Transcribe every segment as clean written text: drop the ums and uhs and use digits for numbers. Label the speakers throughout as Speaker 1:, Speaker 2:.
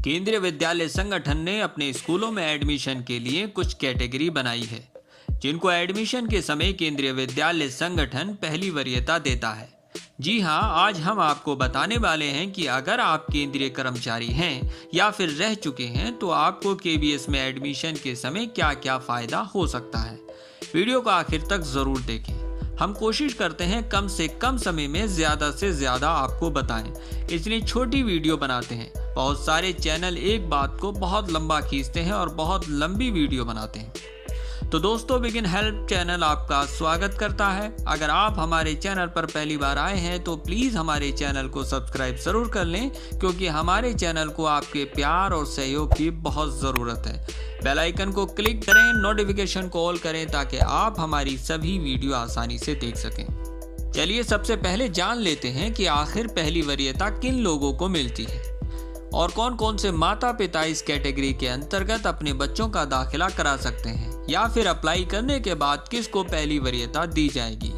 Speaker 1: केंद्रीय विद्यालय संगठन ने अपने स्कूलों में एडमिशन के लिए कुछ कैटेगरी बनाई है, जिनको एडमिशन के समय केंद्रीय विद्यालय संगठन पहली वरीयता देता है। जी हाँ, आज हम आपको बताने वाले हैं कि अगर आप केंद्रीय कर्मचारी हैं या फिर रह चुके हैं तो आपको केवीएस में एडमिशन के समय क्या क्या फ़ायदा हो सकता है। वीडियो को आखिर तक ज़रूर देखें। हम कोशिश करते हैं कम से कम समय में ज़्यादा से ज़्यादा आपको बताएं, इसलिए छोटी वीडियो बनाते हैं। बहुत सारे चैनल एक बात को बहुत लंबा खींचते हैं और बहुत लंबी वीडियो बनाते हैं। तो दोस्तों, बिगिन हेल्प चैनल आपका स्वागत करता है। अगर आप हमारे चैनल पर पहली बार आए हैं तो प्लीज़ हमारे चैनल को सब्सक्राइब ज़रूर कर लें, क्योंकि हमारे चैनल को आपके प्यार और सहयोग की बहुत ज़रूरत है। बेल आइकन को क्लिक करें, नोटिफिकेशन को ऑल करें ताकि आप हमारी सभी वीडियो आसानी से देख सकें। चलिए सबसे पहले जान लेते हैं कि आखिर पहली वरीयता किन लोगों को मिलती है और कौन कौन से माता पिता इस कैटेगरी के अंतर्गत अपने बच्चों का दाखिला करा सकते हैं, या फिर अप्लाई करने के बाद किसको पहली वरीयता दी जाएगी।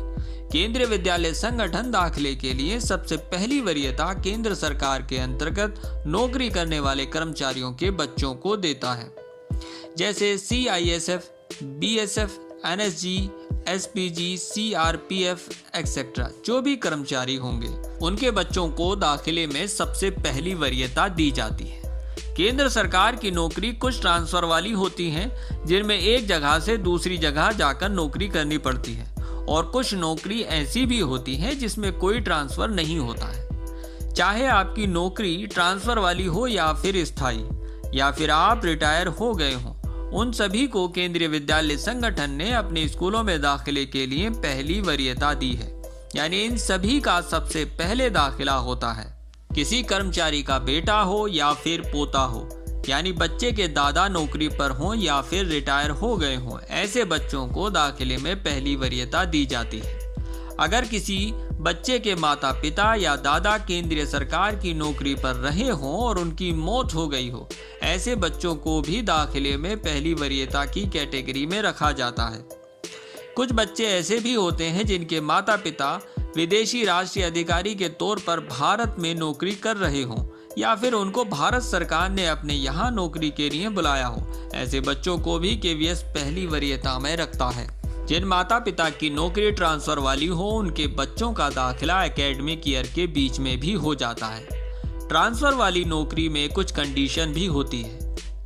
Speaker 1: केंद्रीय विद्यालय संगठन दाखिले के लिए सबसे पहली वरीयता केंद्र सरकार के अंतर्गत नौकरी करने वाले कर्मचारियों के बच्चों को देता है, जैसे CISF, BSF, NSG, SPG, CRPF etcetera. जो भी कर्मचारी होंगे उनके बच्चों को दाखिले में सबसे पहली वरीयता दी जाती है। केंद्र सरकार की नौकरी कुछ ट्रांसफर वाली होती हैं, जिनमें एक जगह से दूसरी जगह जाकर नौकरी करनी पड़ती है, और कुछ नौकरी ऐसी भी होती है जिसमें कोई ट्रांसफर नहीं होता है। चाहे आपकी नौकरी ट्रांसफर वाली हो या फिर स्थायी, या फिर आप रिटायर हो गए हों, उन सभी को केंद्रीय विद्यालय संगठन ने अपने स्कूलों में दाखिले के लिए पहली वरीयता दी है। यानी इन सभी का सबसे पहले दाखिला होता है। किसी कर्मचारी का बेटा हो या फिर पोता हो, यानी बच्चे के दादा नौकरी पर हों या फिर रिटायर हो गए हों, ऐसे बच्चों को दाखिले में पहली वरीयता दी जाती है। अगर किसी बच्चे के माता पिता या दादा केंद्रीय सरकार की नौकरी पर रहे हों और उनकी मौत हो गई हो, ऐसे बच्चों को भी दाखिले में पहली वरीयता की कैटेगरी में रखा जाता है। कुछ बच्चे ऐसे भी होते हैं जिनके माता पिता विदेशी राष्ट्रीय अधिकारी के तौर पर भारत में नौकरी कर रहे हों, या फिर उनको भारत सरकार ने अपने यहाँ नौकरी के लिए बुलाया हो। ऐसे बच्चों को भी केवीएस पहली वरीयता में रखता है। जिन माता पिता की नौकरी ट्रांसफर वाली हो, उनके बच्चों का दाखिला एकेडमिक ईयर के बीच में भी हो जाता है। ट्रांसफर वाली नौकरी में कुछ कंडीशन भी होती है,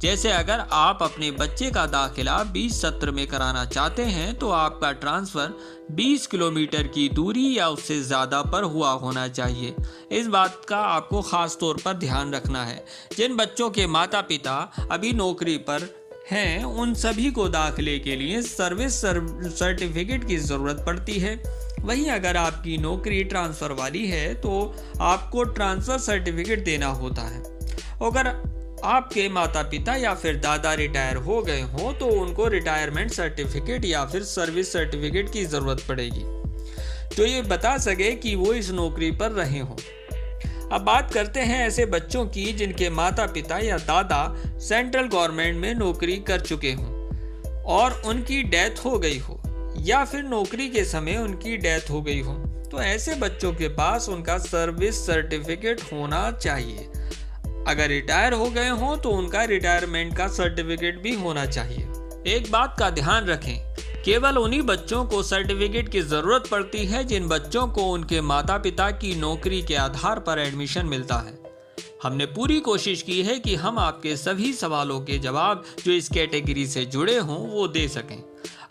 Speaker 1: जैसे अगर आप अपने बच्चे का दाखिला 20 सत्र में कराना चाहते हैं तो आपका ट्रांसफ़र 20 किलोमीटर की दूरी या उससे ज़्यादा पर हुआ होना चाहिए। इस बात का आपको ख़ास तौर पर ध्यान रखना है। जिन बच्चों के माता पिता अभी नौकरी पर हैं, उन सभी को दाखिले के लिए सर्विस सर्टिफिकेट की ज़रूरत पड़ती है। वहीं अगर आपकी नौकरी ट्रांसफ़र वाली है तो आपको ट्रांसफ़र सर्टिफिकेट देना होता है। अगर आपके माता पिता या फिर दादा रिटायर हो गए हों तो उनको रिटायरमेंट सर्टिफिकेट या फिर सर्विस सर्टिफिकेट की ज़रूरत पड़ेगी, तो ये बता सके कि वो इस नौकरी पर रहे हों। अब बात करते हैं ऐसे बच्चों की जिनके माता पिता या दादा सेंट्रल गवर्नमेंट में नौकरी कर चुके हों और उनकी डेथ हो गई हो, या फिर नौकरी के समय उनकी डेथ हो गई हो। तो ऐसे बच्चों के पास उनका सर्विस सर्टिफिकेट होना चाहिए। अगर रिटायर हो गए हों तो उनका रिटायरमेंट का सर्टिफिकेट भी होना चाहिए। एक बात का ध्यान रखें, केवल उन्हीं बच्चों को सर्टिफिकेट की ज़रूरत पड़ती है जिन बच्चों को उनके माता पिता की नौकरी के आधार पर एडमिशन मिलता है। हमने पूरी कोशिश की है कि हम आपके सभी सवालों के जवाब जो इस कैटेगरी से जुड़े हों वो दे सकें।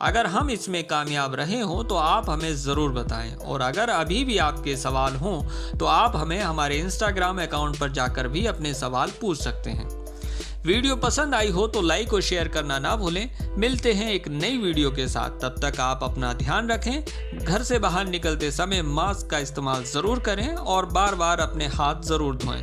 Speaker 1: अगर हम इसमें कामयाब रहे हों तो आप हमें ज़रूर बताएं, और अगर अभी भी आपके सवाल हों तो आप हमें हमारे इंस्टाग्राम अकाउंट पर जाकर भी अपने सवाल पूछ सकते हैं। वीडियो पसंद आई हो तो लाइक और शेयर करना ना भूलें। मिलते हैं एक नई वीडियो के साथ, तब तक आप अपना ध्यान रखें। घर से बाहर निकलते समय मास्क का इस्तेमाल ज़रूर करें और बार बार अपने हाथ ज़रूर धोएं।